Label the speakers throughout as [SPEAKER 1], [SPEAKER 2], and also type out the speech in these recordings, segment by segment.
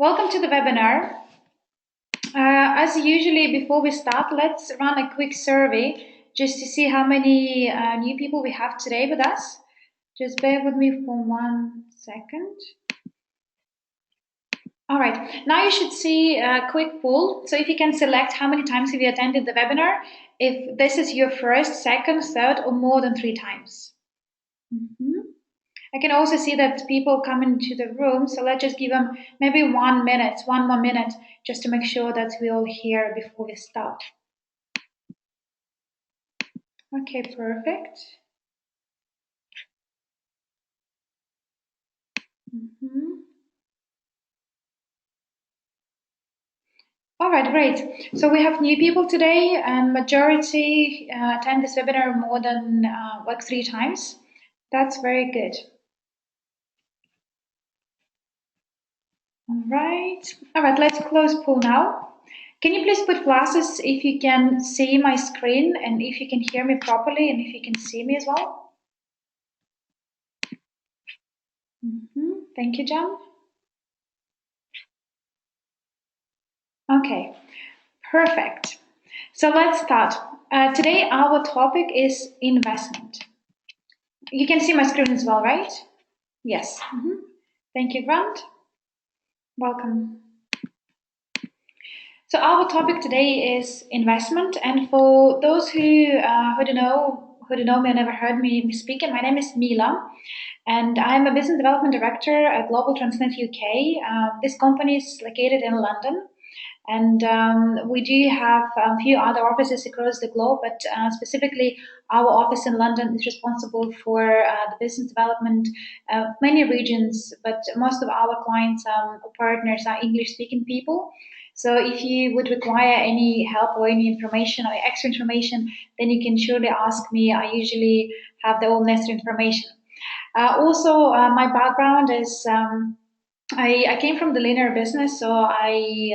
[SPEAKER 1] Welcome to the webinar. As usually, before we start, let's run a quick survey just to see how many new people we have today with us. Just bear with me for 1 second. All right, now you should see a quick poll. So if you can select how many times have you attended the webinar, if this is your first, second, third, or more than 3 times. I can also see that people come into the room, so let's just give them maybe 1 minute, 1 more minute, just to make sure that we're all here before we start. Okay, perfect. All right, great. So we have new people today, and majority attend this webinar more than like 3 times. That's very good. All right, let's close poll now. Can you please put glasses if you can see my screen and if you can hear me properly and if you can see me as well? Thank you, John. Okay, perfect. So let's start. Today our topic is investment. You can see my screen as well, right? Yes. Thank you, Grant. Welcome. So our topic today is investment, and for those who don't know me and never heard me speaking, my name is Mila, and I'm a business development director at Global Transnet UK. This company is located in London, and we do have a few other offices across the globe, but specifically our office in London is responsible for the business development of many regions, but most of our clients or partners are English-speaking people. So if you would require any help or any information or extra information, then you can surely ask me. I usually have the all necessary information. Also, my background is I came from the linear business, so I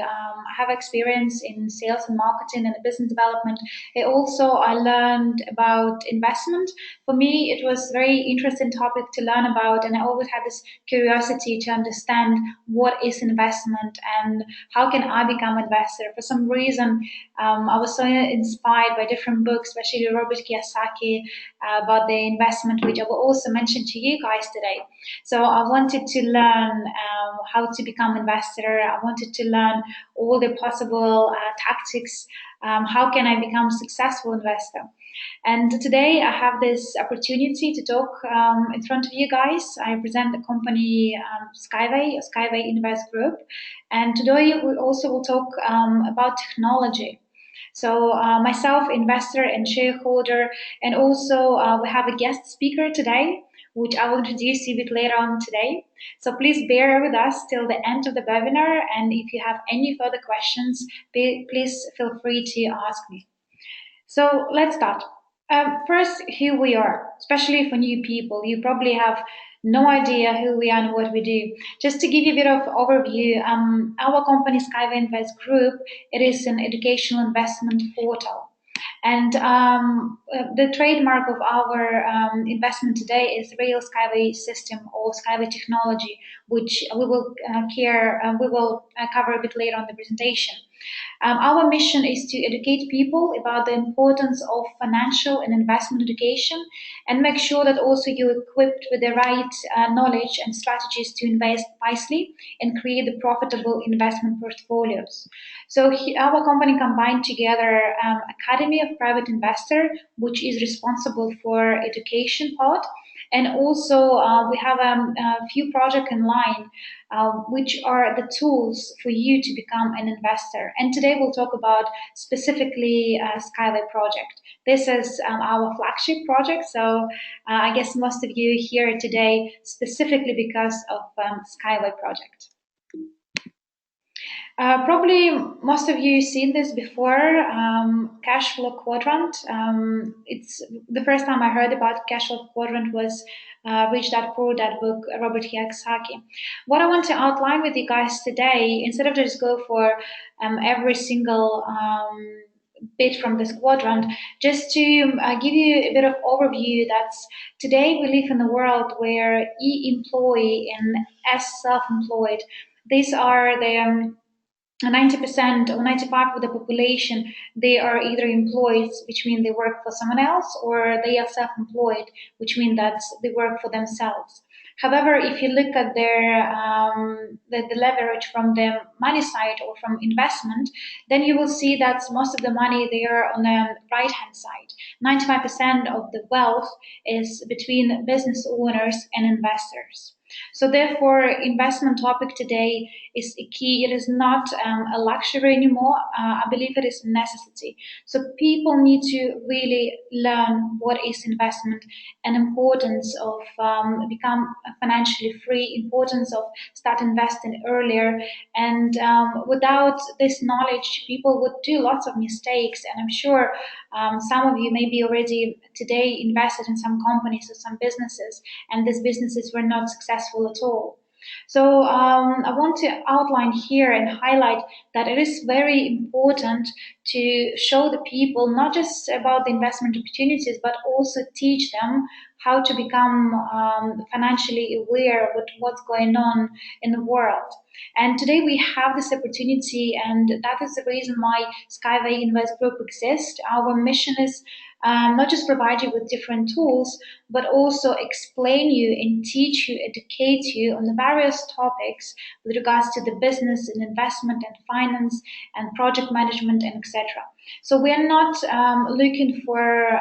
[SPEAKER 1] have experience in sales and marketing and business development. I learned about investment. For me, it was a very interesting topic to learn about, and I always had this curiosity to understand what is investment and how can I become an investor. For some reason, I was so inspired by different books, especially Robert Kiyosaki, about the investment, which I will also mention to you guys today. So I wanted to learn how to become investor. I wanted to learn all the possible tactics. How can I become a successful investor? And today I have this opportunity to talk in front of you guys. I represent the company SkyWay Invest Group. And today we also will talk about technology. So myself, investor and shareholder, and also we have a guest speaker today, which I will introduce you a bit later on today. So please bear with us till the end of the webinar, and if you have any further questions, please feel free to ask me. So let's start. First, who we are, especially for new people. You probably have no idea who we are and what we do. Just to give you a bit of overview, our company SkyWay Invest Group, it is an educational investment portal. And the trademark of our investment today is real SkyWay system or SkyWay technology, which we will cover a bit later on the presentation. Our mission is to educate people about the importance of financial and investment education and make sure that also you're equipped with the right knowledge and strategies to invest wisely and create the profitable investment portfolios. So our company combined together Academy of Private Investor, which is responsible for education part, and also we have a few projects in line, which are the tools for you to become an investor. And today we'll talk about specifically SkyWay project. This is our flagship project, so I guess most of you are here today specifically because of SkyWay project. Probably most of you seen this before, Cashflow Quadrant. It's the first time I heard about Cashflow Quadrant was Rich Dad Poor Dad book, Robert Kiyosaki. What I want to outline with you guys today, instead of just go for every single bit from this quadrant, just to give you a bit of overview that today we live in a world where e-employee and as self-employed, These are the 90% or 95% of the population, they are either employed, which means they work for someone else, or they are self-employed, which means that they work for themselves. However, if you look at their the leverage from the money side or from investment, then you will see that most of the money they are on the right hand side. 95% of the wealth is between business owners and investors. So therefore, investment topic today is a key. It is not a luxury anymore. I believe it is a necessity. So people need to really learn what is investment and importance of become financially free, importance of start investing earlier. And without this knowledge, people would do lots of mistakes. And I'm sure some of you maybe already today invested in some companies or some businesses, and these businesses were not successful at all. So I want to outline here and highlight that it is very important to show the people not just about the investment opportunities, but also teach them how to become financially aware of what's going on in the world. And today we have this opportunity, and that is the reason why SkyWay Invest Group exists. Our mission is not just provide you with different tools, but also explain you and teach you, educate you on the various topics with regards to the business and investment and finance and project management and etc. So we are not looking for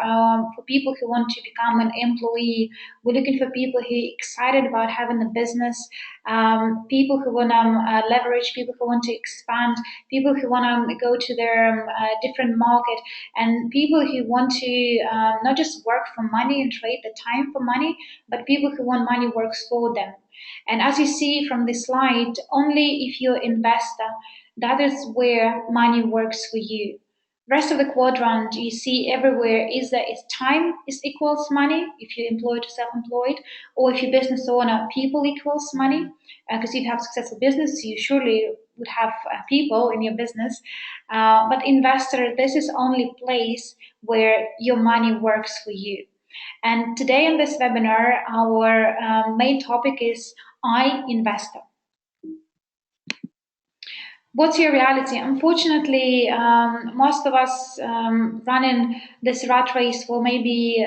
[SPEAKER 1] people who want to become an employee. We're looking for people who are excited about having a business, people who want to leverage, people who want to expand, people who want to go to their different market, and people who want to not just work for money and trade the time for money, but people who want money works for them. And as you see from this slide, only if you're an investor, that is where money works for you. Rest of the quadrant you see everywhere is that it's time is equals money if you're employed or self-employed, or if you're business owner, people equals money. Because if you have successful business, you surely would have people in your business. But investor, this is only place where your money works for you. And today in this webinar, our main topic is I Investor. What's your reality? Unfortunately, most of us running this rat race for maybe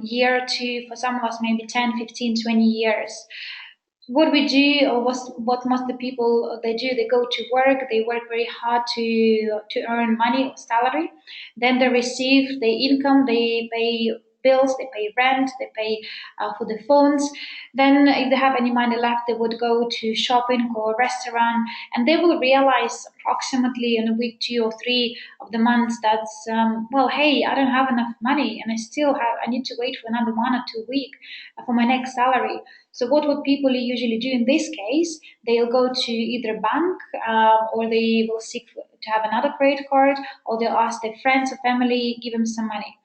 [SPEAKER 1] year or two, for some of us maybe 10, 15, 20 years. What we do, or what most of the people they do, they go to work, they work very hard to earn money or salary, then they receive the income, they pay bills, they pay rent, they pay for the phones. Then if they have any money left, they would go to shopping or a restaurant, and they will realize approximately in a week, 2 or 3 of the months that's well, hey, I don't have enough money, and I need to wait for another 1 or 2 weeks for my next salary. So what would people usually do in this case? They'll go to either a bank or they will seek to have another credit card, or they'll ask their friends or family, give them some money.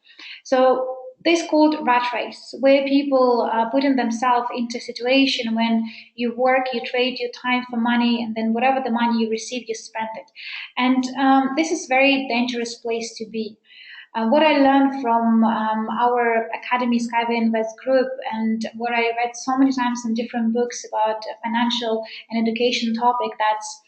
[SPEAKER 1] So this is called rat race, where people are putting themselves into a situation when you work, you trade your time for money, and then whatever the money you receive, you spend it. And this is a very dangerous place to be. What I learned from our Academy SkyWay Invest Group, and what I read so many times in different books about financial and education topic, that's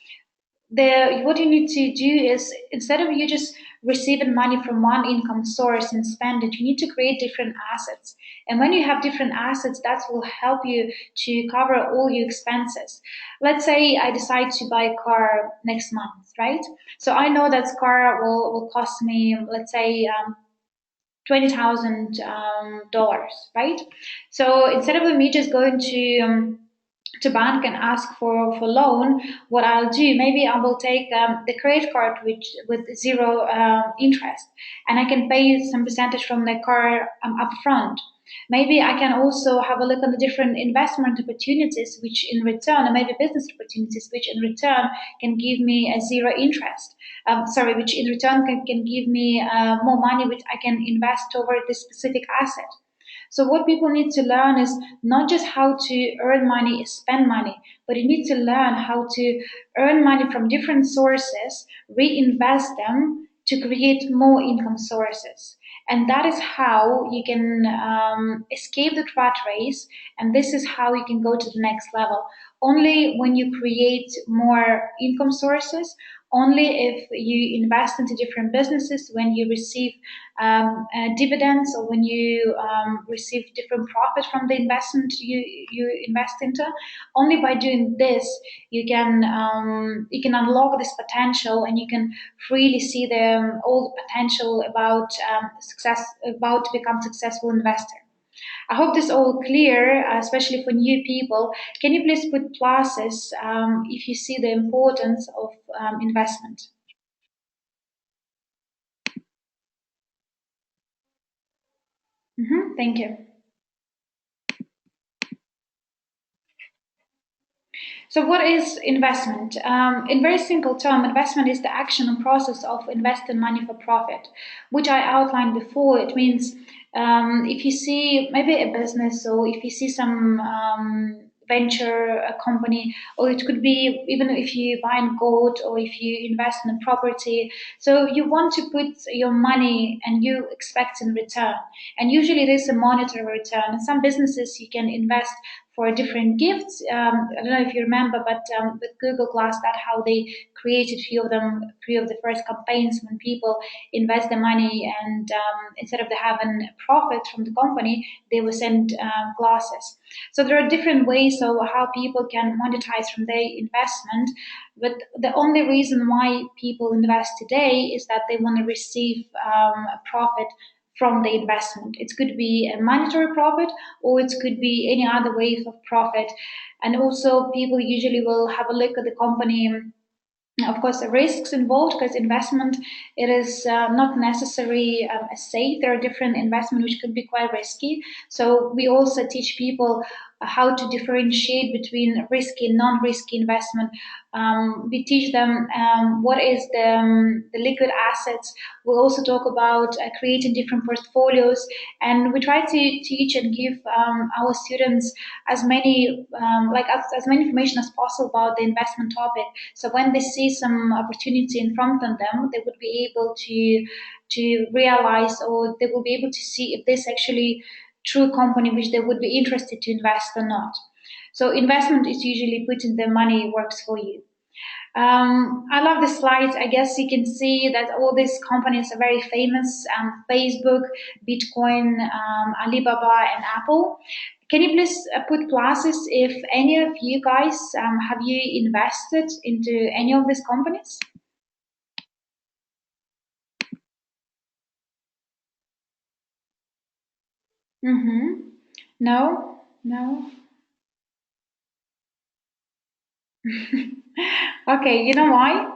[SPEAKER 1] what you need to do is, instead of you just receiving money from one income source and spend it, you need to create different assets. And when you have different assets, that will help you to cover all your expenses. Let's say I decide to buy a car next month, right? So I know that car will cost me, let's say, $20,000, right? So instead of me just going to bank and ask for loan, what I'll do, maybe I will take the credit card which with zero interest, and I can pay some percentage from the car upfront. Maybe I can also have a look at the different investment opportunities, which in return, or maybe business opportunities, which in return can give me a zero interest. Which in return can give me more money, which I can invest toward this specific asset. So what people need to learn is not just how to earn money, spend money, but you need to learn how to earn money from different sources, reinvest them to create more income sources. And that is how you can escape the rat race, and this is how you can go to the next level. only when you create more income sources, only if you invest into different businesses, when you receive dividends, or when you receive different profit from the investment you invest into. Only by doing this you can unlock this potential, and you can freely see the all the potential about success, about to become successful investor. I hope this all clear, especially for new people. Can you please put pluses if you see the importance of investment? Thank you. So, what is investment? In very simple term, investment is the action and process of investing money for profit, which I outlined before. It means if you see maybe a business, or if you see some venture a company, or it could be even if you buy in gold, or if you invest in a property. So you want to put your money and you expect in return. And usually it is a monetary return. In some businesses you can invest for different gifts. I don't know if you remember, but with Google Glass, that how they created few of them, few of the first campaigns when people invest the money, and instead of they having profit from the company, they will send glasses. So there are different ways of how people can monetize from their investment. But the only reason why people invest today is that they want to receive a profit from the investment. It could be a monetary profit, or it could be any other ways of profit. And also, people usually will have a look at the company. Of course, the risks involved, because investment, it is not necessarily safe. There are different investment which could be quite risky. So we also teach people how to differentiate between risky and non-risky investment. We teach them what is the liquid assets. We also talk about creating different portfolios, and we try to teach and give our students as many as many information as possible about the investment topic. So when they see some opportunity in front of them, they would be able to realize, or they will be able to see if this actually true company which they would be interested to invest or not. So investment is usually putting the money works for you. I love the slides. I guess you can see that all these companies are very famous: Facebook, Bitcoin, Alibaba, and Apple. Can you please put pluses if any of you guys have you invested into any of these companies? Mm-hmm. No, no. Okay, you know why?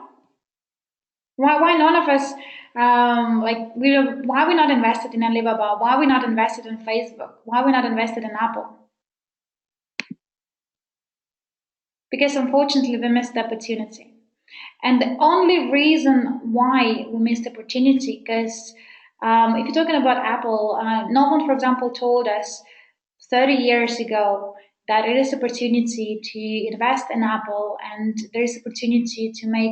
[SPEAKER 1] Why none of us why we not invested in Alibaba? Why we not invested in Facebook? Why we not invested in Apple? Because unfortunately we missed the opportunity. And the only reason why we missed the opportunity, because if you're talking about Apple, no one, for example, told us 30 years ago that there is opportunity to invest in Apple, and there is opportunity to make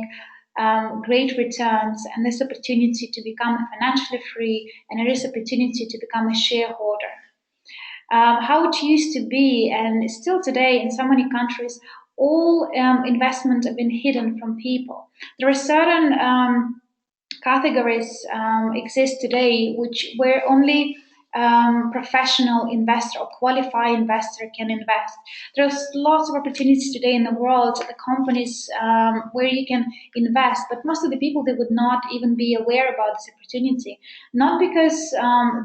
[SPEAKER 1] great returns, and there's opportunity to become financially free, and there is opportunity to become a shareholder. How it used to be, and still today in so many countries, all investment have been hidden from people. There are certain categories exist today which where only professional investor or qualified investor can invest. There's lots of opportunities today in the world, the companies where you can invest, but most of the people, they would not even be aware about this opportunity. Not because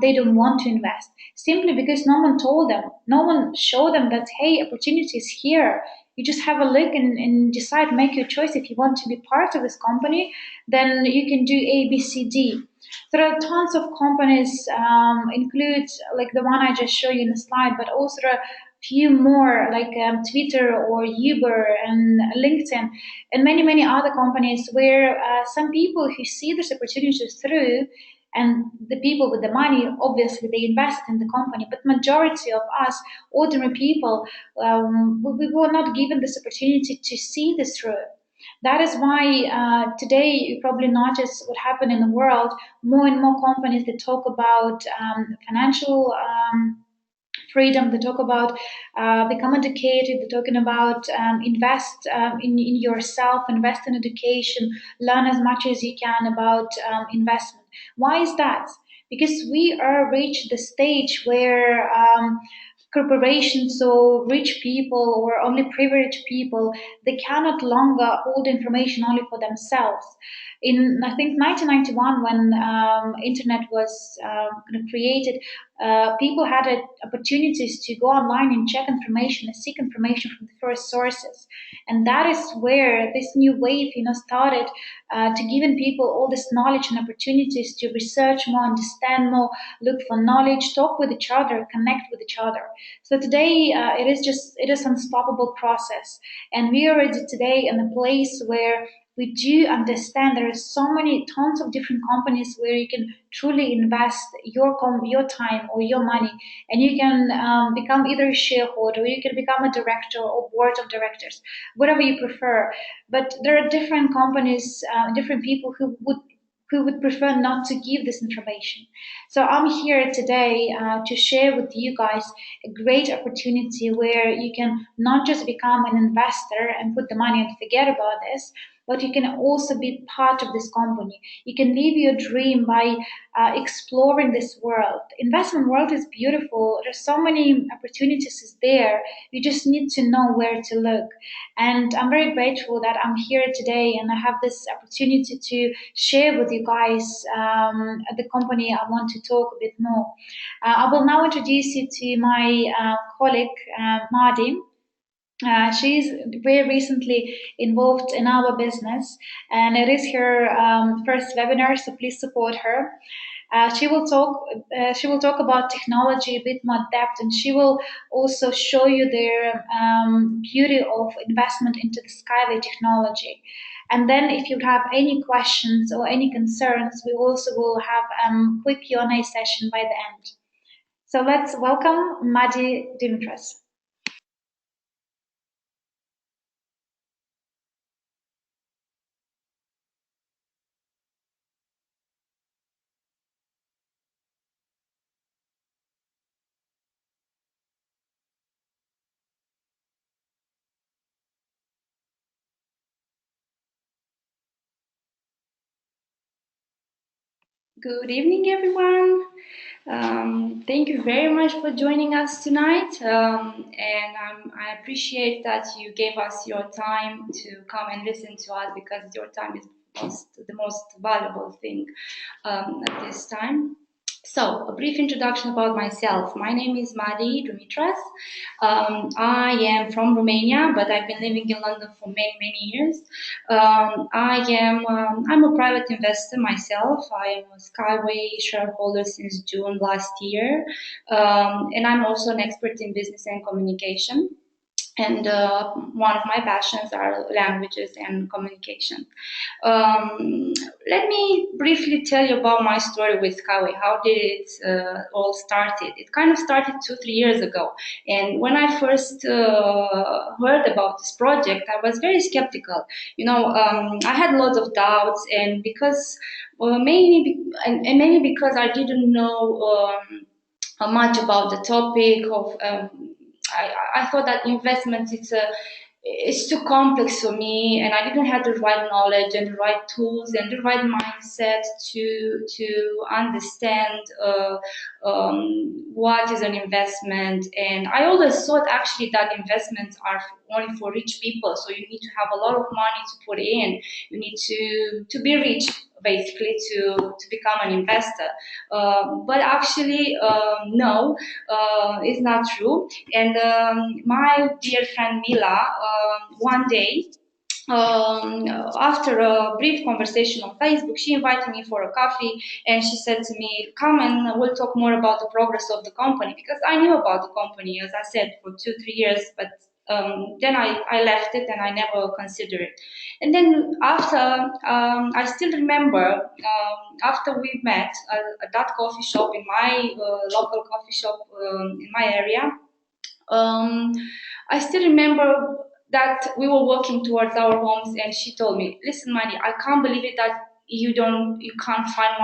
[SPEAKER 1] they don't want to invest, simply because no one told them, no one showed them that, hey, opportunity is here. You just have a look and decide, make your choice. If you want to be part of this company, then you can do A, B, C, D. There are tons of companies, include like the one I just showed you in the slide, but also there are few more like Twitter or Uber and LinkedIn and many, many other companies where some people who see this opportunity through, and the people with the money, obviously they invest in the company, but majority of us ordinary people, we were not given this opportunity to see this through. That is why today you probably notice what happened in the world. More and more companies that talk about financial freedom. They talk about become educated. They're talking about invest in yourself, invest in education, learn as much as you can about investment. Why is that? Because we are reached the stage where corporations or rich people or only privileged people, they cannot longer hold information only for themselves. In I think 1991, when internet was kind of created, people had opportunities to go online and check information and seek information from the first sources, and that is where this new wave, started to giving people all this knowledge and opportunities to research more, understand more, look for knowledge, talk with each other, connect with each other. So today, it is unstoppable process, and we are already today in a place where we do understand there are so many tons of different companies where you can truly invest your time or your money, and you can become either a shareholder or you can become a director or board of directors, whatever you prefer. But there are different companies, different people who would prefer not to give this information. So I'm here today to share with you guys a great opportunity where you can not just become an investor and put the money and forget about this, but you can also be part of this company. You can live your dream by exploring this world. Investment world is beautiful. There's so many opportunities is there. You just need to know where to look. And I'm very grateful that I'm here today and I have this opportunity to share with you guys the company I want to talk a bit more. I will now introduce you to my colleague, Madi. She's very recently involved in our business, and it is her first webinar, so please support her. She will talk. She will talk about technology a bit more depth, and she will also show you the beauty of investment into the SkyWay technology. And then, if you have any questions or any concerns, we also will have a quick Q&A session by the end. So let's welcome Madi Dimitras.
[SPEAKER 2] Good evening, everyone. Thank you very much for joining us tonight. And I appreciate that you gave us your time to come and listen to us because your time is the most valuable thing at this time. So, a brief introduction about myself. My name is Madi Dumitras. I am from Romania, but I've been living in London for many, many years. I'm a private investor myself. I am a Skyway shareholder since June last year, and I'm also an expert in business and communication. And one of my passions are languages and communication. Um, Let me briefly tell you about my story with Skyway. How did it all started? It kind of started 2, 3 years ago. And when I first heard about this project, I was very skeptical. I had lots of doubts, and because and mainly because I didn't know much about the topic of. I thought that investment it's too complex for me, and I didn't have the right knowledge and the right tools and the right mindset to understand what is an investment. And I always thought actually that investments are only for rich people, so you need to have a lot of money to put in. You need to be rich basically to become an investor. But actually, no, it's not true. And my dear friend Mila, one day, after a brief conversation on Facebook, she invited me for a coffee and she said to me, "Come and we'll talk more about the progress of the company." Because I knew about the company, as I said, for 2, 3 years, but then I left it and I never considered it. And then after, I still remember after we met at that coffee shop in my local coffee shop in my area. um, I still remember that we were walking towards our homes, and she told me, "Listen, Madi, I can't believe it that you can't find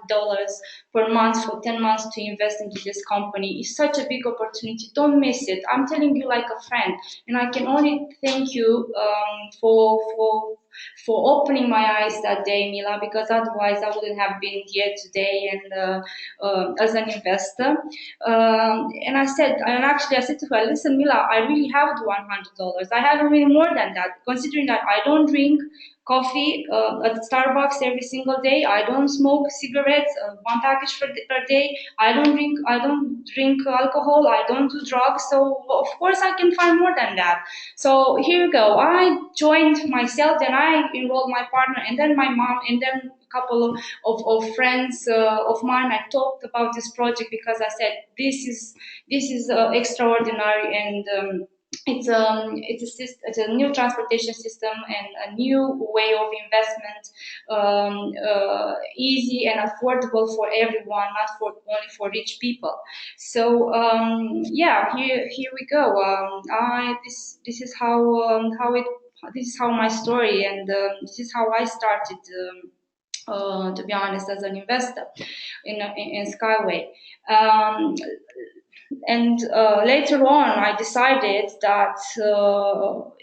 [SPEAKER 2] $100 per month for 10 months to invest into this company. It's such a big opportunity. Don't miss it. I'm telling you like a friend, and I can only thank you for opening my eyes that day, Mila, because otherwise I wouldn't have been here today and as an investor. And I said to her, listen, Mila, I really have the $100. I have really more than that, considering that I don't drink coffee at Starbucks every single day. I don't smoke cigarettes, one package per day. I don't drink alcohol. I don't do drugs. So of course I can find more than that. So here you go. I joined myself, then I enrolled my partner, and then my mom, and then a couple of friends of mine. I talked about this project because I said this is extraordinary, and it's a new transportation system and a new way of investment, easy and affordable for everyone, not for only for rich people. So yeah, here we go. I this is how it this is how my story, and this is how I started. To be honest, as an investor in Skyway. Um, and later on, I decided that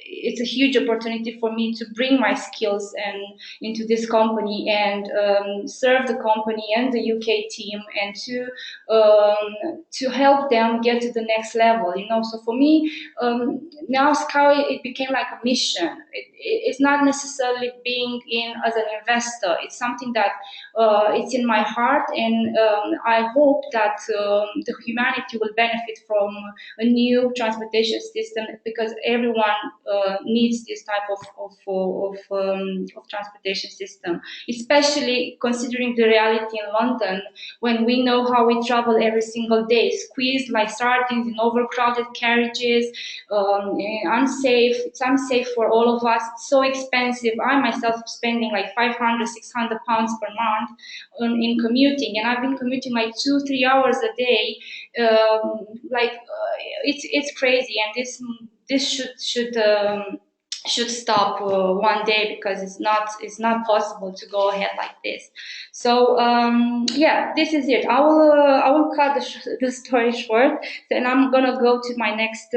[SPEAKER 2] it's a huge opportunity for me to bring my skills and into this company and serve the company and the UK team, and to help them get to the next level. You know, so for me, now Sky, it became like a mission. It's not necessarily being in as an investor. It's something that it's in my heart, and I hope that the humanity will benefit from a new transportation system, because everyone needs this type of transportation system, especially considering the reality in London, when we know how we travel every single day, squeezed like sardines in overcrowded carriages, unsafe. It's unsafe for all of us. It's so expensive. I myself spending like 500, 600 pounds per month in commuting, and I've been commuting like 2-3 hours a day. It's crazy, and this should stop one day, because it's not possible to go ahead like this. So yeah, this is it. I will cut the story short, and I'm gonna go to my next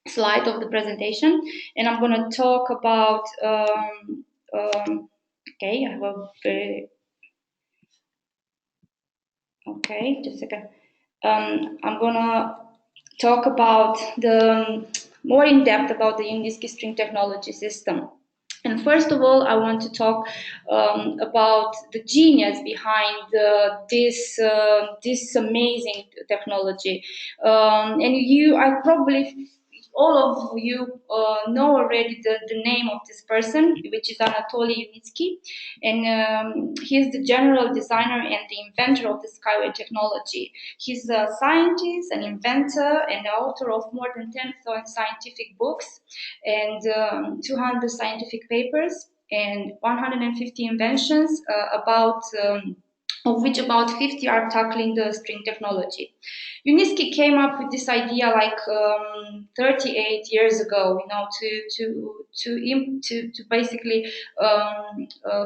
[SPEAKER 2] slide of the presentation, and I'm gonna talk about okay, I have a very okay, just a second. I'm gonna talk about the more in depth about the Uniski string technology system. And first of all, I want to talk about the genius behind this amazing technology. And I probably all of you know already the name of this person, which is Anatoly Unitsky, and he's the general designer and the inventor of the Skyway technology. He's a scientist, an inventor, and the author of more than 10 scientific books and 200 scientific papers and 150 inventions of which about 50 are tackling the string technology. Uniski came up with this idea like 38 years ago, you know, to basically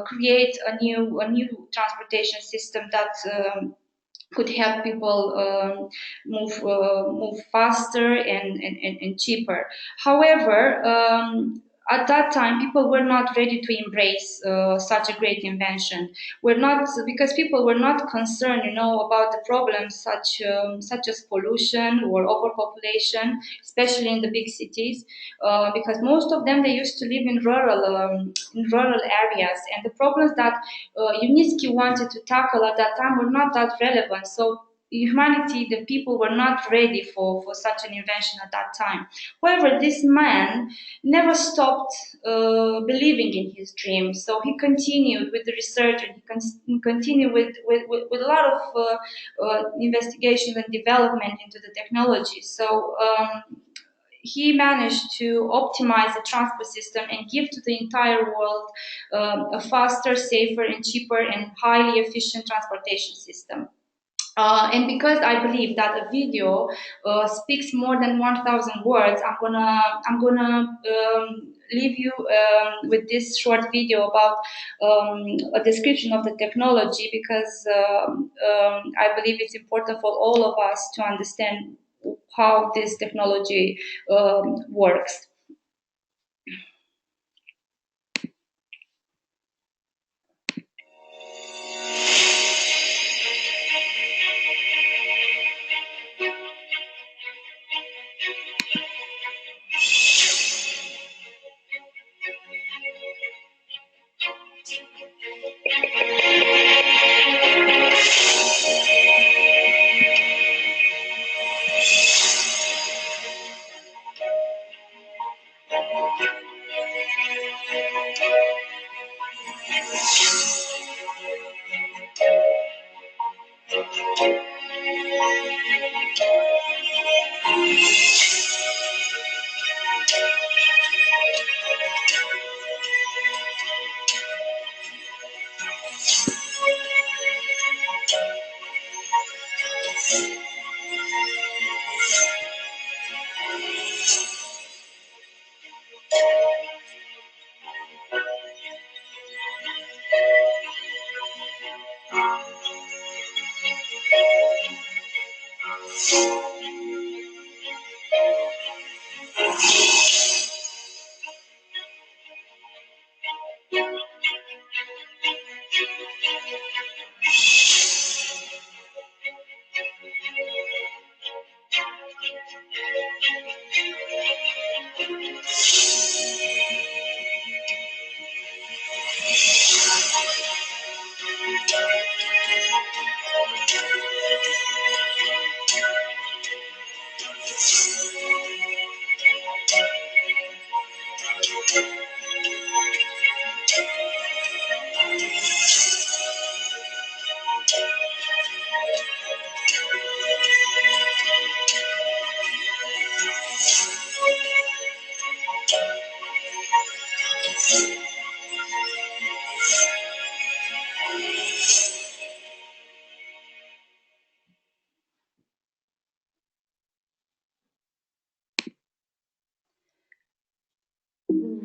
[SPEAKER 2] create a new transportation system that could help people move faster and cheaper. However, at that time, people were not ready to embrace such a great invention. We're not, because people were not concerned, you know, about the problems such as pollution or overpopulation, especially in the big cities, because most of them, they used to live in rural areas, and the problems that Unitsky wanted to tackle at that time were not that relevant. So humanity, the people were not ready for such an invention at that time. However, this man never stopped believing in his dreams. So he continued with the research, and he continued with a lot of investigation and development into the technology. So he managed to optimize the transport system and give to the entire world a faster, safer, and cheaper and highly efficient transportation system. And because I believe that a video speaks more than 1,000 words, I'm gonna leave you with this short video about a description of the technology, because I believe it's important for all of us to understand how this technology works.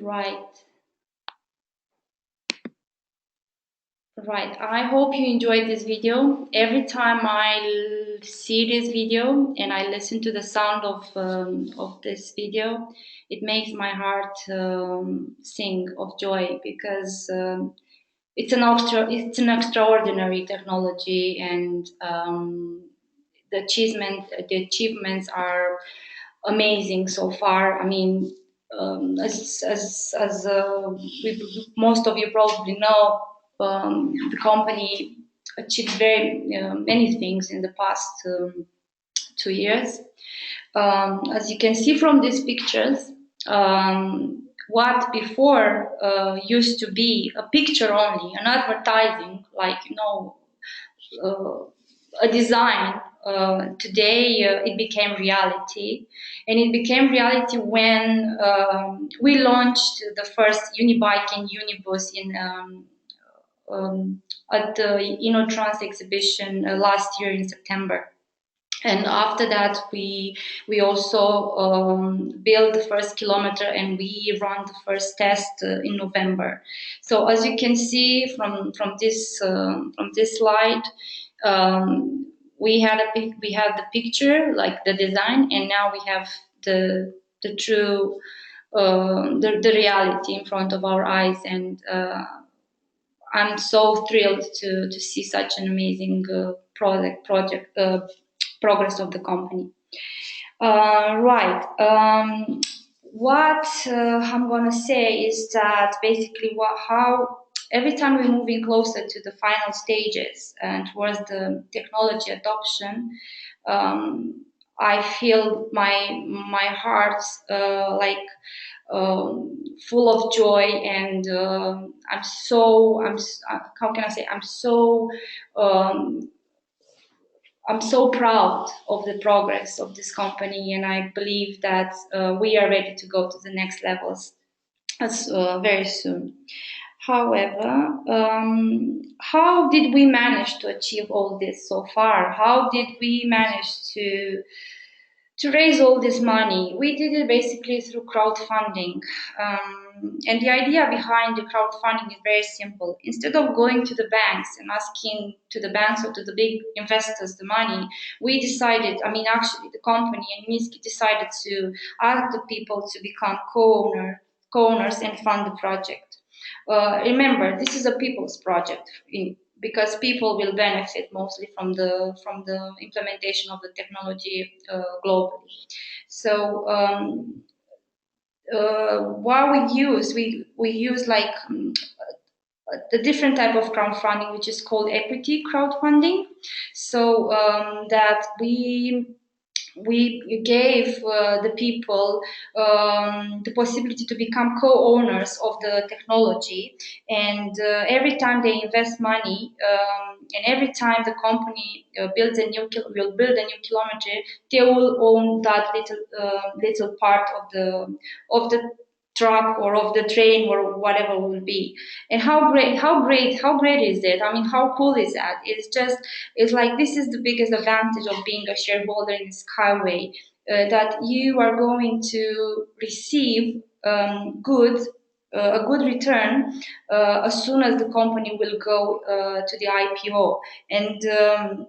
[SPEAKER 2] Right. Right. I hope you enjoyed this video. Every time I see this video and I listen to the sound of this video, it makes my heart sing of joy, because it's an extraordinary technology, and the achievements are amazing so far. I mean, most of you probably know, the company achieved very many things in the past 2 years. As you can see from these pictures, what before used to be a picture only, an advertising, like, uh, a design. Today it became reality, and it became reality when we launched the first unibike and unibus um, at the InnoTrans exhibition last year in September. And after that, we also built the first kilometer, and we run the first test in November. So as you can see from this slide, we had the picture, like the design, and now we have the true the reality in front of our eyes. And I'm so thrilled to see such an amazing project progress of the company. Right. What I'm gonna say is that basically how every time we're moving closer to the final stages and towards the technology adoption, um, I feel my heart like full of joy, and how can I say, um, I'm so proud of the progress of this company, and I believe that we are ready to go to the next levels very soon. However, how did we manage to achieve all this so far? How did we manage to raise all this money? We did it basically through crowdfunding. And the idea behind the crowdfunding is very simple. Instead of going to the banks and asking to the banks or to the big investors the money, we decided, I mean, actually, the company and Minsky decided to ask the people to become co-owners and fund the project. Remember, this is a people's project because people will benefit mostly from the implementation of the technology globally. So what we use like the different type of crowdfunding, which is called equity crowdfunding. So that we gave the people the possibility to become co-owners of the technology, and every time they invest money, and every time the company will build a new kilometer, they will own that little part of the truck or of the train or whatever it will be. And how great is it? I mean, how cool is that? It's like this is the biggest advantage of being a shareholder in Skyway, that you are going to receive a good return as soon as the company will go to the IPO, and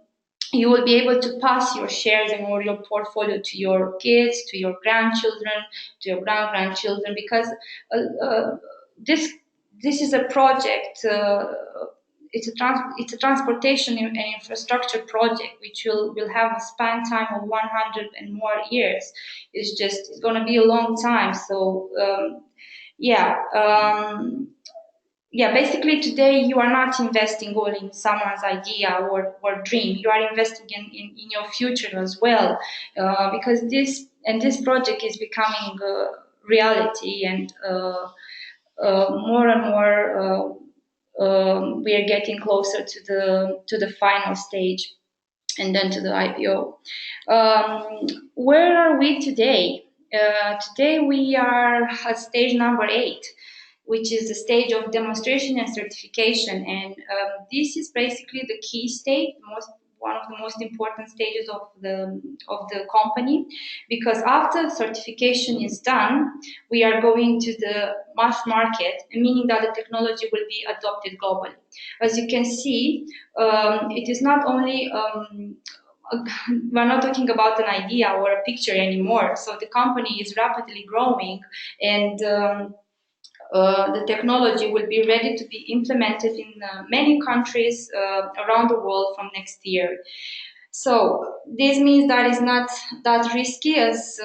[SPEAKER 2] you will be able to pass your shares and or your portfolio to your kids, to your grandchildren, to your grandchildren, because this this is a project. It's a transportation and infrastructure project which will have a span time of 100 and more years. It's going to be a long time. So yeah. Yeah, basically today you are not investing all in someone's idea or dream. You are investing in your future as well, because this project is becoming reality, and more and more we are getting closer to the final stage, and then to the IPO. Where are we today? Today we are at stage number 8, which is the stage of demonstration and certification. And this is basically the key stage, one of the most important stages of the company, because after certification is done, we are going to the mass market, meaning that the technology will be adopted globally. As you can see, it is not only we're not talking about an idea or a picture anymore. So the company is rapidly growing, and the technology will be ready to be implemented in many countries around the world from next year. So this means that it's not that risky as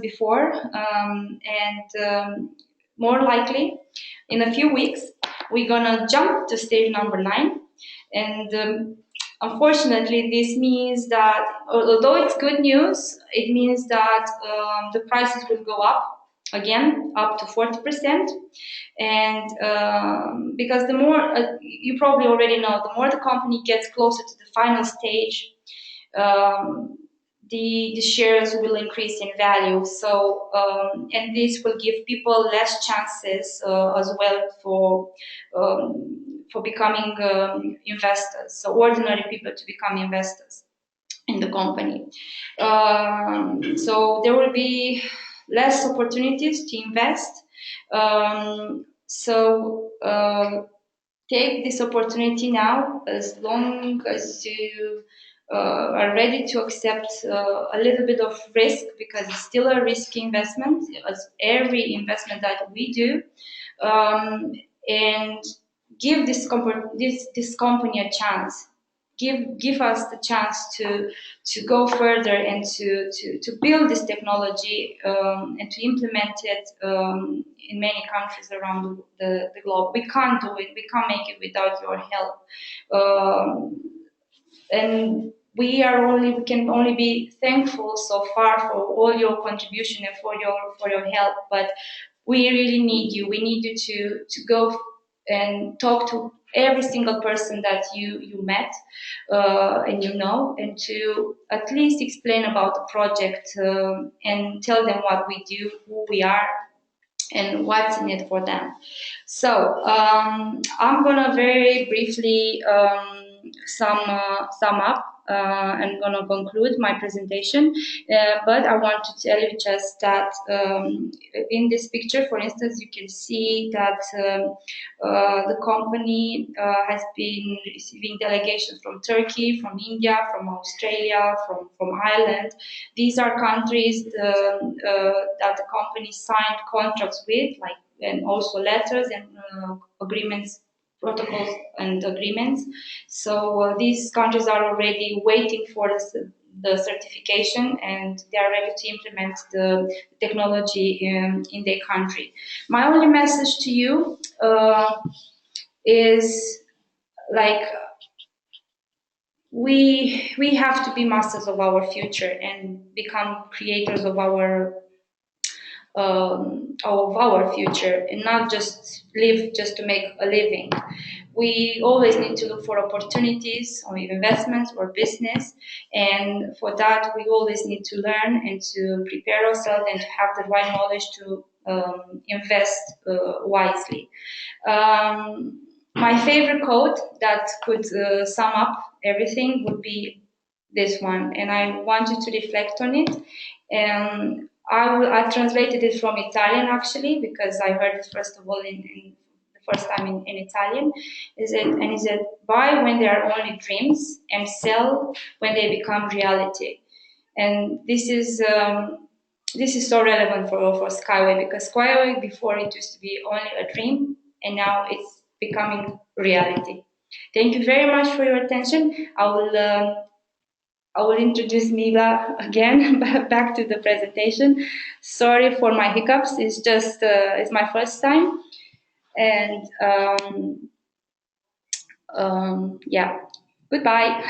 [SPEAKER 2] before, and more likely, in a few weeks, we're gonna jump to stage number 9, and unfortunately, this means that although it's good news, it means that the prices will go up again, up to 40%. And because the more, you probably already know, the more the company gets closer to the final stage, um, the shares will increase in value. So, and this will give people less chances as well for becoming investors, so ordinary people to become investors in the company. So there will be less opportunities to invest. So take this opportunity now, as long as you are ready to accept a little bit of risk, because it's still a risky investment, as every investment that we do, and give this company a chance. Give us the chance to go further and to build this technology, and to implement it in many countries around the globe. We can't do it. We can't make it without your help. And we can only be thankful so far for all your contribution and for your help. But we really need you. We need you to go and talk to every single person that you met, and and to at least explain about the project, and tell them what we do, who we are, and what's in it for them. So I'm gonna very briefly sum up. I'm gonna conclude my presentation, but I want to tell you just that in this picture, for instance, you can see that the company has been receiving delegations from Turkey, from India, from Australia, from Ireland. These are countries that the company signed contracts with, like, and also letters and agreements, protocols and agreements. So these countries are already waiting for the certification, and they are ready to implement the technology in their country. My only message to you is, like, we have to be masters of our future and become creators of our future, and not just live just to make a living. We always need to look for opportunities or investments or business, and for that we always need to learn and to prepare ourselves and to have the right knowledge to invest wisely. My favorite quote that could sum up everything would be this one, and I want you to reflect on it. I translated it from Italian, actually, because I heard it first of all in the first time in Italian. Is it buy when they are only dreams and sell when they become reality? And this is so relevant for Skyway, because Skyway before it used to be only a dream, and now it's becoming reality. Thank you very much for your attention. I will introduce Mila again back to the presentation. Sorry for my hiccups. It's just it's my first time, and yeah. Goodbye.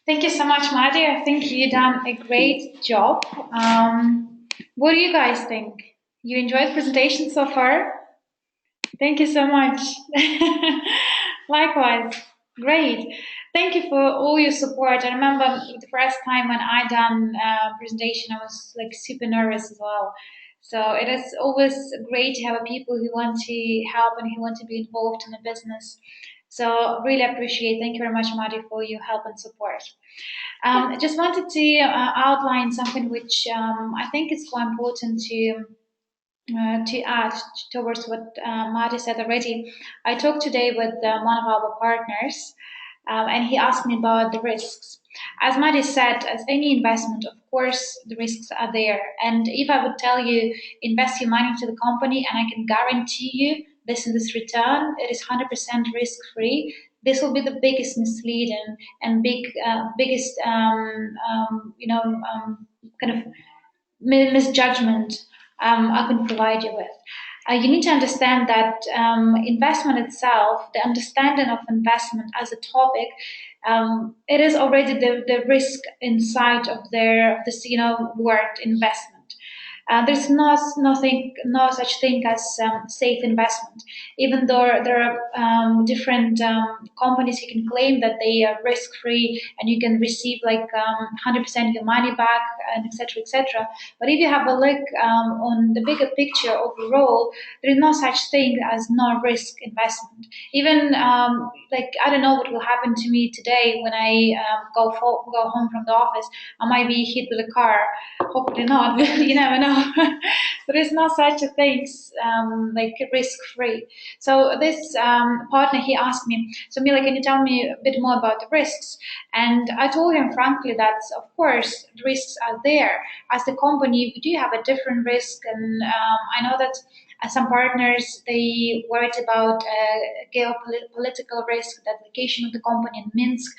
[SPEAKER 1] Thank you so much, Madi. I think you done a great job. What do you guys think? You enjoyed the presentation so far? Thank you so much. Likewise. Great. Thank you for all your support. I remember the first time when I done presentation, I was like super nervous as well. So it is always great to have people who want to help and who want to be involved in the business. So really appreciate. Thank you very much, Madi, for your help and support. I just wanted to outline something which I think is quite important to add towards what Marty said already. I talked today with one of our partners, and he asked me about the risks. As Marty said, as any investment, of course, the risks are there. And if I would tell you, invest your money into the company, and I can guarantee you this and this return, it is 100% risk free. This will be the biggest misleading and biggest, kind of misjudgment I can provide you with. You need to understand that investment itself, the understanding of investment as a topic, it is already the risk inside of this word investment. There's no such thing as safe investment. Even though there are different companies who can claim that they are risk free and you can receive like 100% your money back and etc. etc. But if you have a look on the bigger picture overall, there is no such thing as no risk investment. Even like I don't know what will happen to me today when I go home from the office. I might be hit with a car. Hopefully not. You never know. There is no such a thing like risk free. So this partner he asked me, so Mila, can you tell me a bit more about the risks? And I told him frankly that of course the risks are there. As the company, we do have a different risk, and I know that some partners they worried about geopolitical risk, the location of the company in Minsk.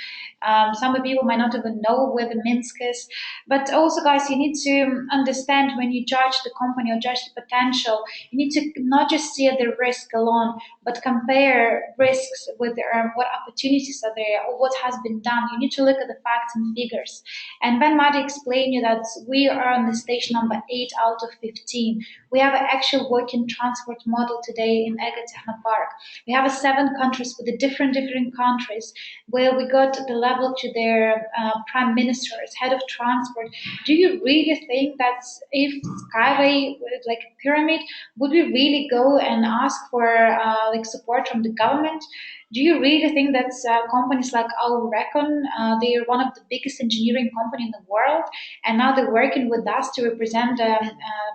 [SPEAKER 1] Some people might not even know where the Minsk is. But also, guys, you need to understand when you judge the company or judge the potential, you need to not just see the risk alone, but compare risks with what opportunities are there or what has been done. You need to look at the facts and figures. And Ben might explain you that we are on the stage number 8 out of 15. We have an actual working transport model today in Ege Technopark. We have 7 countries with the different countries where we got the level to their prime ministers, head of transport. Do you really think that if Skyway was like a pyramid, would we really go and ask for like support from the government? Do you really think that companies like our Recon, they are one of the biggest engineering company in the world, and now they're working with us to represent a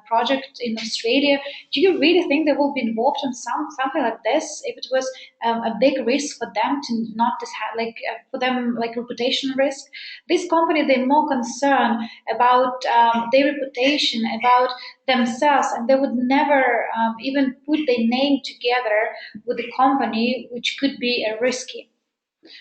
[SPEAKER 1] project in Australia? Do you really think they will be involved in something like this if it was a big risk for them to not just have like for them like reputation risk? This company, they're more concerned about their reputation, about themselves, and they would never even put their name together with a company which could be risky.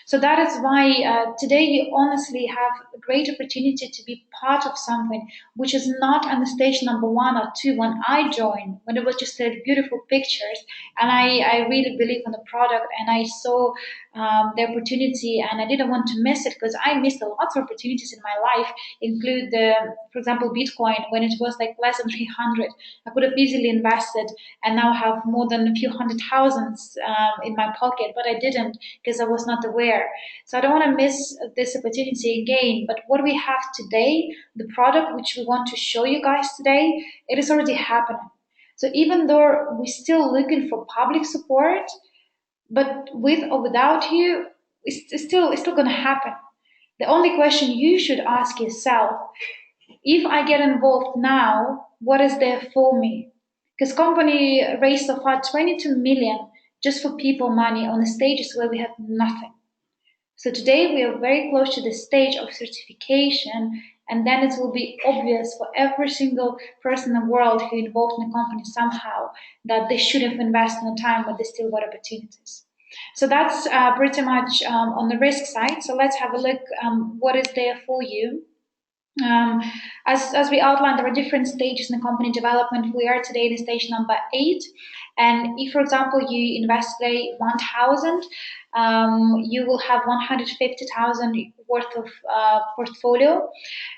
[SPEAKER 1] So that is why today you honestly have a great opportunity to be part of something which is not on the stage number 1 or 2 when I joined, when it was just beautiful pictures. And I really believe in the product and I saw the opportunity and I didn't want to miss it because I missed a lot of opportunities in my life, include the, for example, Bitcoin when it was like less than 300. I could have easily invested and now have more than a few hundred thousands in my pocket, but I didn't because I was not aware. So I don't want to miss this opportunity again. But what we have today, the product which we want to show you guys today, it is already happening. So even though we're still looking for public support, but with or without you, it's still going to happen. The only question you should ask yourself, if I get involved now, what is there for me? Because company raised so far 22 million just for people money on the stages where we have nothing. So today we are very close to the stage of certification, and then it will be obvious for every single person in the world who involved in the company somehow that they should have invested in time, but they still got opportunities. So that's pretty much on the risk side. So let's have a look what is there for you. Um, as we outlined, there are different stages in the company development. We are today in stage number 8. And if, for example, you invest today 1,000, you will have 150,000 worth of portfolio.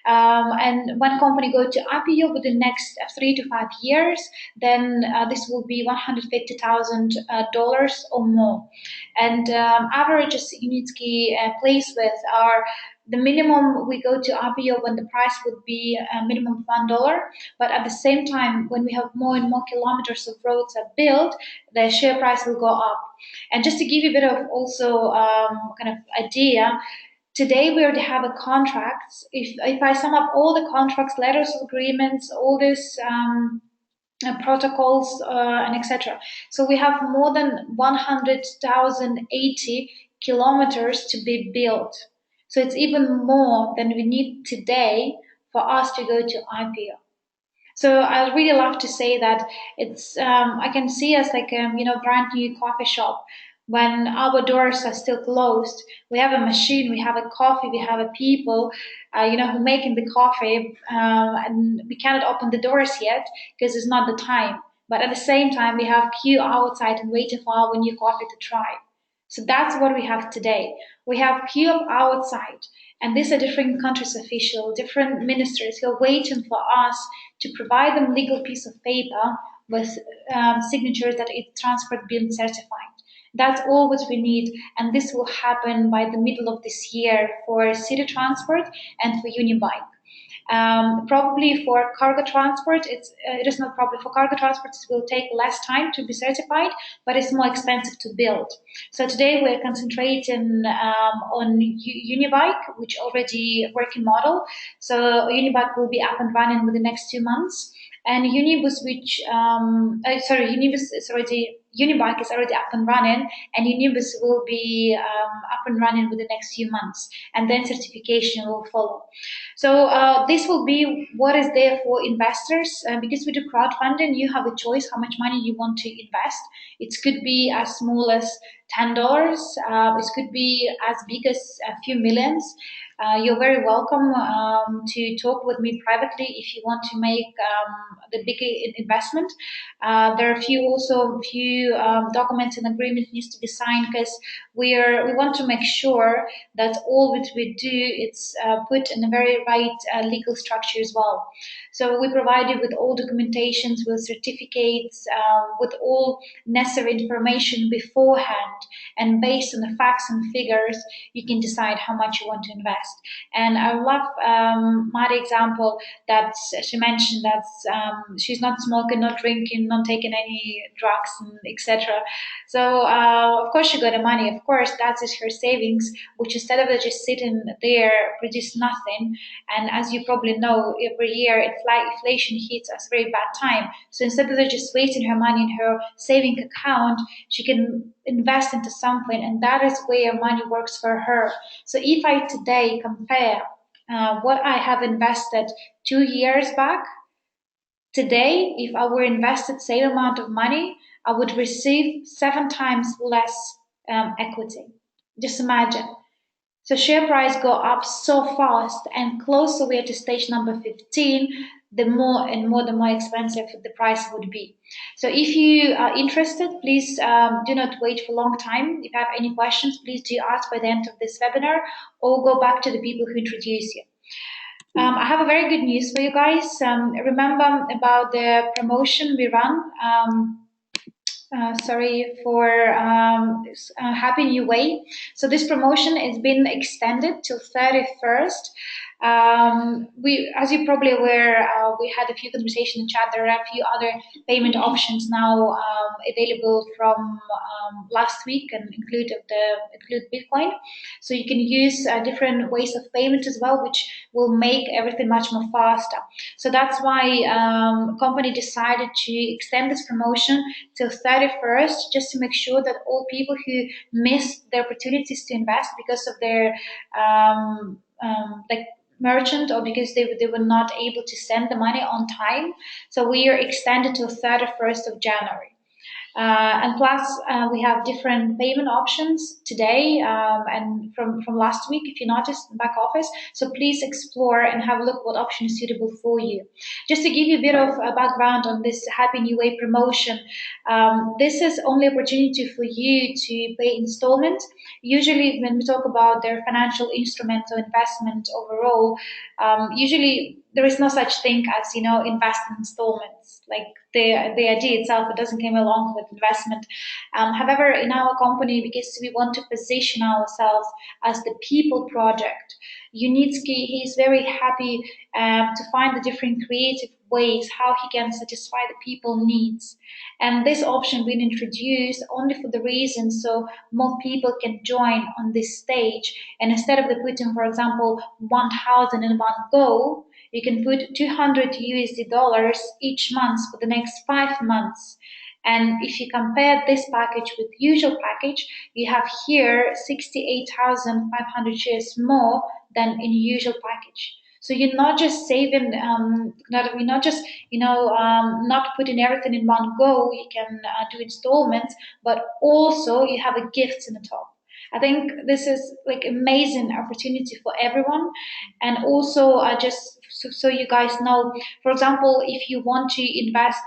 [SPEAKER 1] And when company go to IPO within the next 3 to 5 years, then this will be $150,000 or more. And averages Unitsky plays with are the minimum we go to IPO when the price would be a minimum $1, but at the same time, when we have more and more kilometers of roads are built, the share price will go up. And just to give you a bit of also kind of idea, today we already have a contract. If I sum up all the contracts, letters of agreements, all this protocols and etc. So we have more than 100,080 kilometers to be built. So it's even more than we need today for us to go to IPO. So I really love to say that it's I can see us like brand new coffee shop when our doors are still closed. We have a machine, we have a coffee, we have a people, who making the coffee, and we cannot open the doors yet because it's not the time. But at the same time, we have queue outside and waiting for our new coffee to try. So that's what we have today. We have queue up outside, and these are different countries' officials, different ministers who are waiting for us to provide them legal piece of paper with signatures that it's transport been certified. That's all what we need, and this will happen by the middle of this year for city transport and for Unibike. Probably for cargo transport, it is not probably for cargo transport. It will take less time to be certified, but it's more expensive to build. So today we're concentrating on Unibike, which already working model. So Unibike will be up and running within the next 2 months, and Unibus, Unibus is already. Unibike is already up and running, and Unibus will be up and running within the next few months, and then certification will follow. So this will be what is there for investors. Because we do crowdfunding, you have a choice how much money you want to invest. It could be as small as $10. It could be as big as a few millions. You're very welcome to talk with me privately if you want to make the bigger investment. There are a few documents and agreements needs to be signed because we want to make sure that all which we do it's put in a very right legal structure as well. So we provide you with all documentations, with certificates, with all necessary information beforehand. And based on the facts and figures, you can decide how much you want to invest. And I love my example that she mentioned that she's not smoking, not drinking, not taking any drugs, and etc. So of course she got the money. Of course that is her savings, which instead of just sitting there produce nothing. And as you probably know, every year inflation hits us very bad time. So instead of just wasting her money in her saving account, she can invest into something, and that is where money works for her. So if I today compare what I have invested 2 years back, today, if I were invested same amount of money, I would receive 7 times less equity. Just imagine. So share price go up so fast, and closer we are to stage number 15, the more and more the more expensive the price would be. So if you are interested, please do not wait for a long time. If you have any questions, please do ask by the end of this webinar, or go back to the people who introduced you. I have a very good news for you guys. Remember about the promotion we run. Sorry for Happy New Way. So this promotion has been extended till 31st. As you probably aware, we had a few conversations in chat. There are a few other payment options now available from last week, and include Bitcoin. So you can use different ways of payment as well, which will make everything much more faster. So that's why company decided to extend this promotion till 31st, just to make sure that all people who missed the opportunities to invest because of their like merchant, or because they were not able to send the money on time. So we are extended till 31st of January. And plus, we have different payment options today and from last week, if you noticed, back office. So please explore and have a look what option is suitable for you. Just to give you a bit of a background on this Happy New Way promotion, this is only opportunity for you to pay installment. Usually, when we talk about their financial instruments or investment overall, usually there is no such thing as invest in installments. Like the idea itself, it doesn't come along with investment. However, in our company, because we want to position ourselves as the people project, Unitsky, he's very happy to find the different creative ways how he can satisfy the people needs. And this option been introduced only for the reason so more people can join on this stage. And instead of the putting, for example, 1,000 in one go, you can put 200 USD dollars each month for the next 5 months. And if you compare this package with usual package, you have here 68,500 shares more than in usual package. So you're not just saving, we're not just, not putting everything in one go. You can do installments, but also you have a gift in the top. I think this is like amazing opportunity for everyone. And also, just so you guys know, for example, if you want to invest,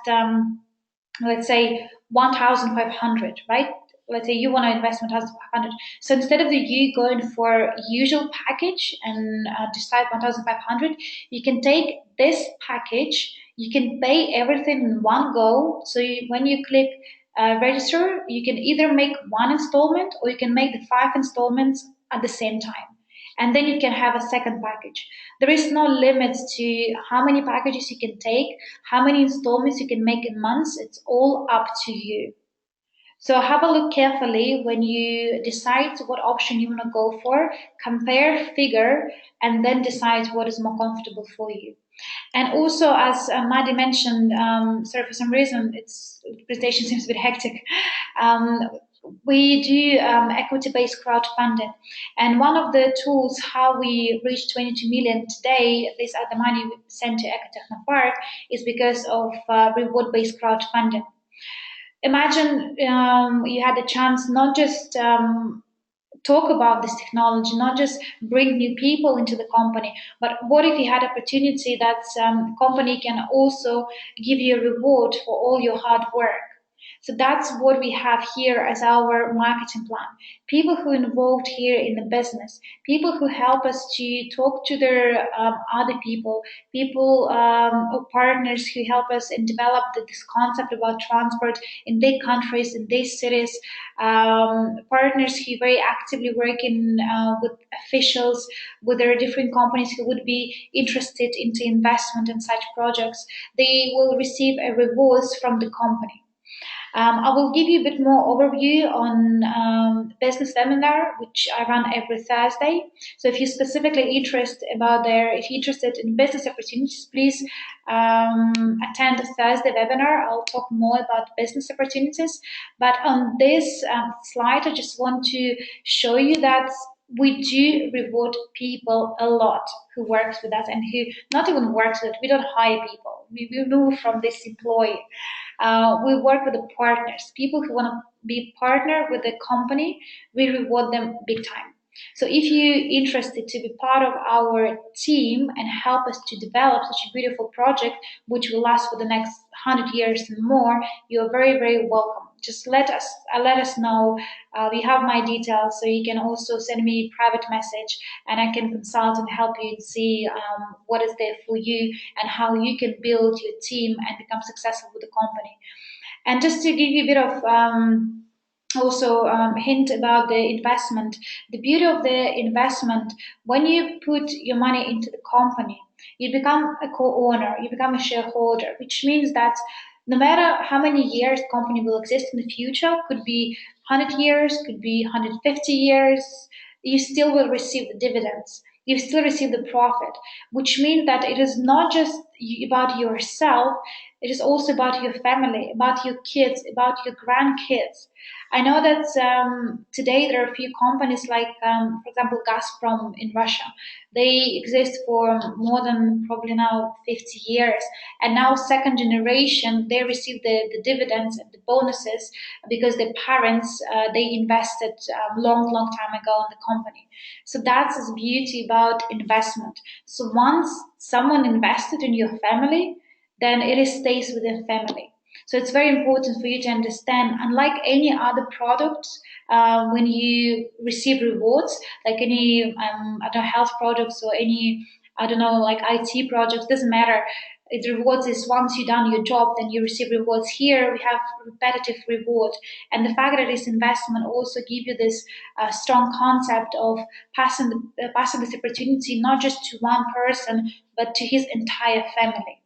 [SPEAKER 1] let's say 1,500, right? Let's say you want to invest 1,500. So instead of you going for usual package and decide 1,500, you can take this package. You can pay everything in one go. So when you click register, you can either make one installment or you can make the 5 installments at the same time. And then you can have a second package. There is no limit to how many packages you can take, how many installments you can make in months. It's all up to you. So have a look carefully when you decide what option you want to go for, compare figure, and then decide what is more comfortable for you. And also, as Maddie mentioned, sorry, for some reason, its presentation seems a bit hectic. We do equity-based crowdfunding. And one of the tools how we reached 22 million today, these are the money we sent to Ecotechnopark, is because of reward-based crowdfunding. Imagine you had a chance not just talk about this technology, not just bring new people into the company, but what if you had opportunity that company can also give you a reward for all your hard work? So that's what we have here as our marketing plan. People who involved here in the business, people who help us to talk to their other people, people or partners who help us and develop this concept about transport in their countries, in their cities, partners who very actively work with officials, with their different companies who would be interested into investment in such projects. They will receive a rewards from the company. I will give you a bit more overview on business seminar, which I run every Thursday. So if you're specifically if you're interested in business opportunities, please attend the Thursday webinar. I'll talk more about business opportunities. But on this slide, I just want to show you that we do reward people a lot who works with us and who not even works with us. We don't hire people. We move from this employee. We work with the partners, people who want to be partner with the company. We reward them big time. So if you're interested to be part of our team and help us to develop such a beautiful project, which will last for the next 100 years and more, you're very, very welcome. Just let us know. You have my details, so you can also send me a private message, and I can consult and help you and see what is there for you and how you can build your team and become successful with the company. And just to give you a bit of also hint about the investment, the beauty of the investment, when you put your money into the company, you become a co-owner, you become a shareholder, which means that no matter how many years the company will exist in the future, could be 100 years, could be 150 years, you still will receive the dividends. You still receive the profit, which means that it is not just about yourself, it is also about your family, about your kids, about your grandkids. I know that today there are a few companies like, for example, Gazprom in Russia. They exist for more than probably now 50 years. And now second generation, they receive the dividends and the bonuses because their parents, they invested long, long time ago in the company. So that's the beauty about investment. So once someone invested in your family, then it stays within family. So it's very important for you to understand, unlike any other products, when you receive rewards, like any I don't know, health products or any, I don't know, like IT projects, doesn't matter. It rewards is once you've done your job, then you receive rewards. Here we have repetitive reward, and the fact that this investment also give you this strong concept of passing this opportunity not just to one person but to his entire family.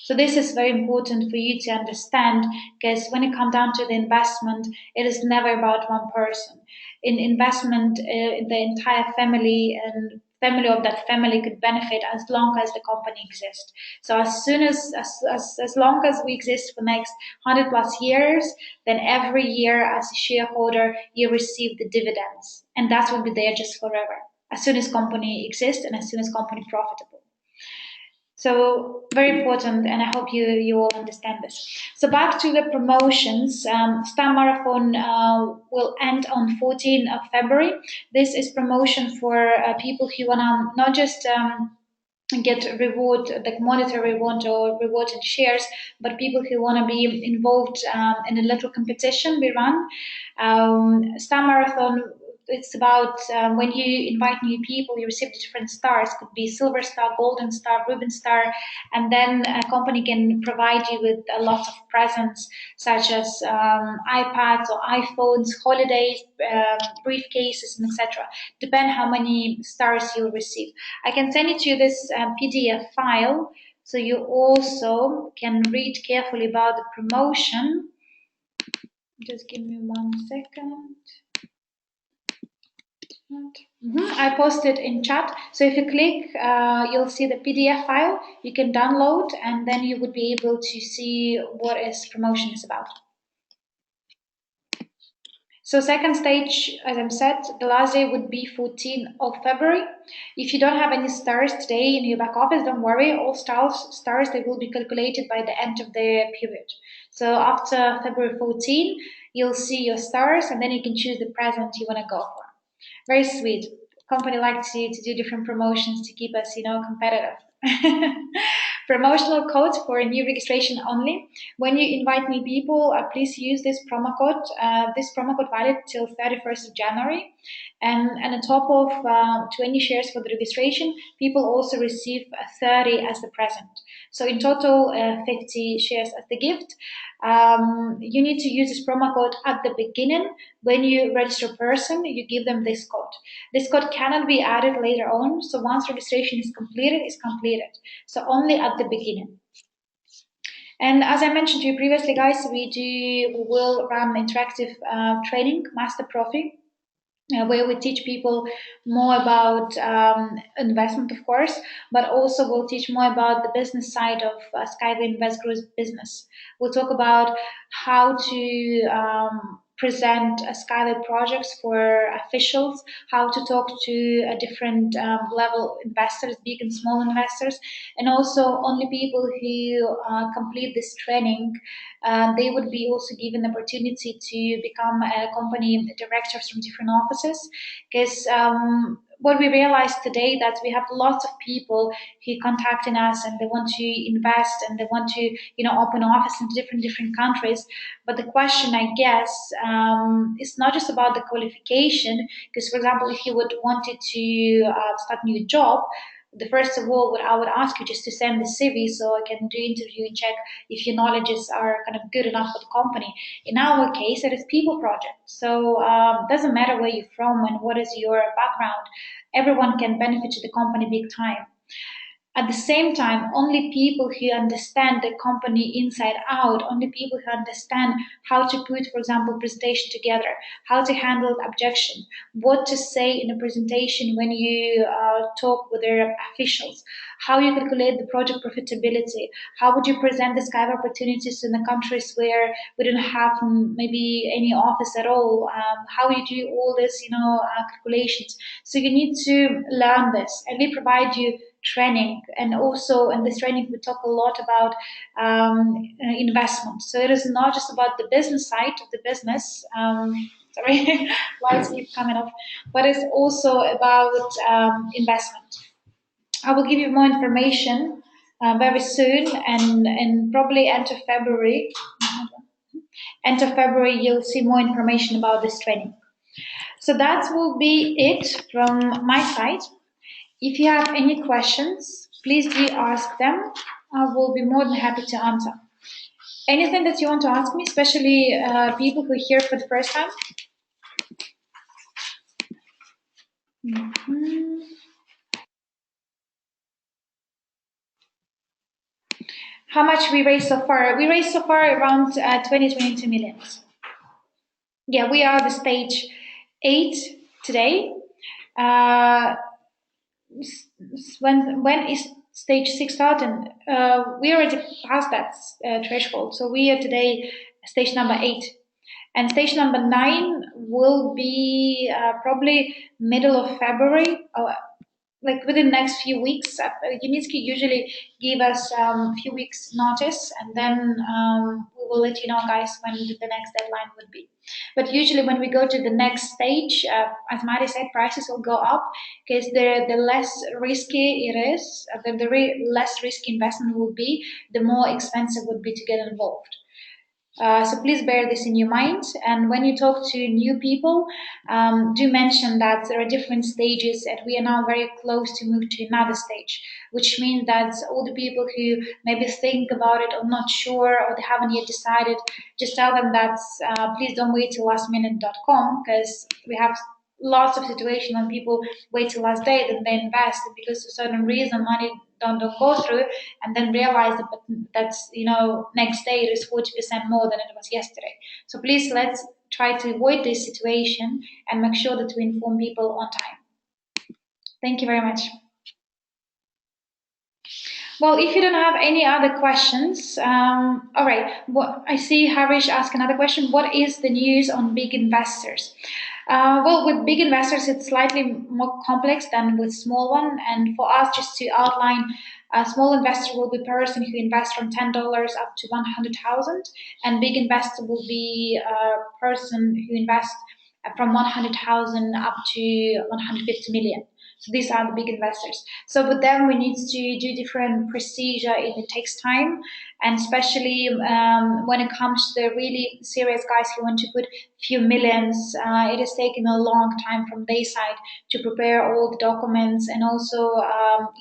[SPEAKER 1] So this is very important for you to understand, because when it comes down to the investment, it is never about one person. In investment, the entire family and family of that family could benefit as long as the company exists. So as soon as long as we exist for the next 100 plus years, then every year as a shareholder, you receive the dividends. And that will be there just forever. As soon as company exists and as soon as company profitable. So very important, and I hope you all understand this. So back to the promotions. Star Marathon will end on 14th of February. This is promotion for people who wanna not just get reward like monetary reward or reward in shares, but people who want to be involved in a little competition we run. Star Marathon, it's about when you invite new people, you receive different stars. Could be silver star, golden star, ruben star, and then a company can provide you with a lot of presents such as iPads or iPhones, holidays, briefcases, and etc. Depend how many stars you'll receive. I can send it to you this PDF file so you also can read carefully about the promotion. Just give me 1 second. I posted in chat. So if you click, you'll see the PDF file. You can download, and then you would be able to see what is promotion is about. So second stage, as I said, the last day would be 14th of February. If you don't have any stars today in your back office, don't worry. All stars they will be calculated by the end of the period. So after February 14, you'll see your stars, and then you can choose the present you want to go for. Very sweet. Company likes to do different promotions to keep us, competitive. Promotional code for new registration only. When you invite new people, please use this promo code. This promo code valid till 31st of January. And on top of 20 shares for the registration, people also receive 30 as the present. So in total, 50 shares as the gift. You need to use this promo code at the beginning. When you register a person, you give them this code. This code cannot be added later on. So once registration is completed, it's completed. So only at the beginning. And as I mentioned to you previously, guys, we will run interactive training, Master Profi, where we teach people more about investment, of course, but also we'll teach more about the business side of SkyWay Invest Group's business. We'll talk about how to present SkyWay projects for officials, how to talk to a different level investors, big and small investors, and also only people who complete this training, they would be also given the opportunity to become a company directors from different offices, because what we realized today that we have lots of people who contacting us and they want to invest and they want to open office in different countries. But the question, I guess, is not just about the qualification, because for example, if you would wanted to start a new job, the first of all, what I would ask you just to send the CV so I can do interview and check if your knowledges are kind of good enough for the company. In our case, it is people project. So it doesn't matter where you're from and what is your background. Everyone can benefit to the company big time. At the same time, only people who understand the company inside out, only people who understand how to put, for example, presentation together, how to handle objection, what to say in a presentation when you talk with their officials, how you calculate the project profitability, how would you present the Skype opportunities in the countries where we don't have maybe any office at all, how you do all this, calculations. So you need to learn this, and we provide you training. And also in this training we talk a lot about investment, so it is not just about the business side of the business, sorry, lights keep coming off, but it's also about investment. I will give you more information very soon, and probably end of February you'll see more information about this training. So that will be it from my side. If you have any questions, please do ask them. I will be more than happy to answer. Anything that you want to ask me, especially people who are here for the first time? Mm-hmm. How much we raised so far? We raised so far around 22 millions. Yeah, we are the stage 8 today. When is stage 6 starting? We already passed that threshold, so we are today stage number 8, and stage number 9 will be probably middle of February, or like within the next few weeks. Unitsky usually give us a few weeks notice, and then we will let you know, guys, when the next deadline would be. But usually when we go to the next stage, as Mari said, prices will go up, because the less risky it is, the less risky investment will be, the more expensive would be to get involved. So please bear this in your mind. And when you talk to new people, do mention that there are different stages, and we are now very close to move to another stage, which means that all the people who maybe think about it or not sure or they haven't yet decided, just tell them that please don't wait till lastminute.com, because we have lots of situations when people wait till last day, then they invest because for certain reason money don't go through, and then realize that that's next day it is 40% more than it was yesterday. So please, let's try to avoid this situation and make sure that we inform people on time. Thank you very much. Well, if you don't have any other questions, all right. I see Harish ask another question. What is the news on big investors? Well, with big investors, it's slightly more complex than with small one. And for us, just to outline, a small investor will be a person who invests from $10 up to 100,000, and big investor will be a person who invests from 100,000 up to 150 million. So these are the big investors. So with them, we need to do different procedure. It takes time, and especially when it comes to the really serious guys who want to put few millions, it is taking a long time from their side to prepare all the documents, and also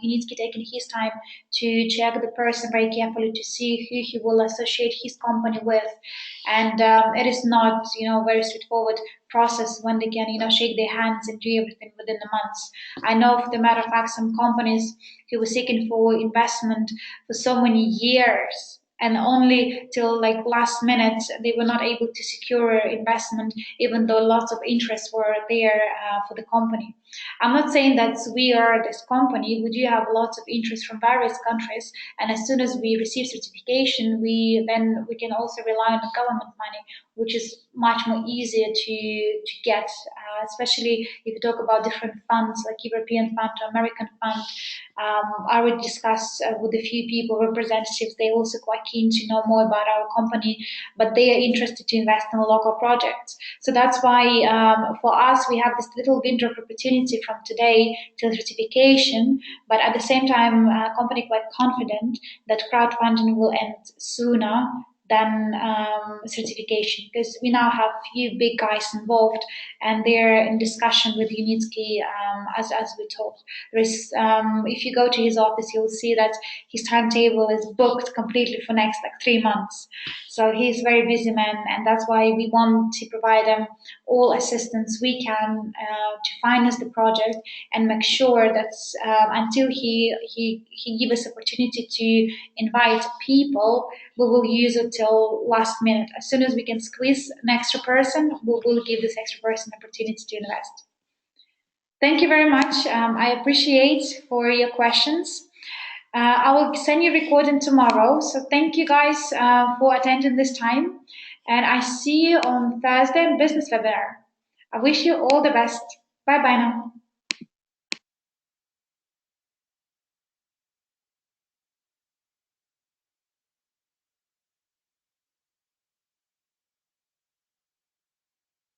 [SPEAKER 1] he needs to be taking his time to check the person very carefully to see who he will associate his company with, and it is not very straightforward process when they can shake their hands and do everything within the months. I know, for the matter of fact, some companies who were seeking for investment for so many years, and only till like last minute they were not able to secure investment, even though lots of interest were there for the company. I'm not saying that we are this company. We do have lots of interest from various countries, and as soon as we receive certification, we can also rely on the government money, which is much more easier to get, especially if you talk about different funds like European fund or American fund. I would discuss with a few people, representatives. They're also quite keen to know more about our company, but they are interested to invest in local projects. So that's why for us, we have this little window of opportunity from today till certification. But at the same time, company quite confident that crowdfunding will end sooner than certification, because we now have few big guys involved, and they're in discussion with Unitsky as we talk. If you go to his office, you'll see that his timetable is booked completely for next like 3 months. So he's a very busy man, and that's why we want to provide them all assistance we can to finance the project and make sure that until he give us opportunity to invite people, we will use it till last minute. As soon as we can squeeze an extra person, we will give this extra person opportunity to invest. Thank you very much. I appreciate for your questions. I will send you recording tomorrow. So thank you guys for attending this time. And I see you on Thursday in business webinar. I wish you all the best. Bye bye now.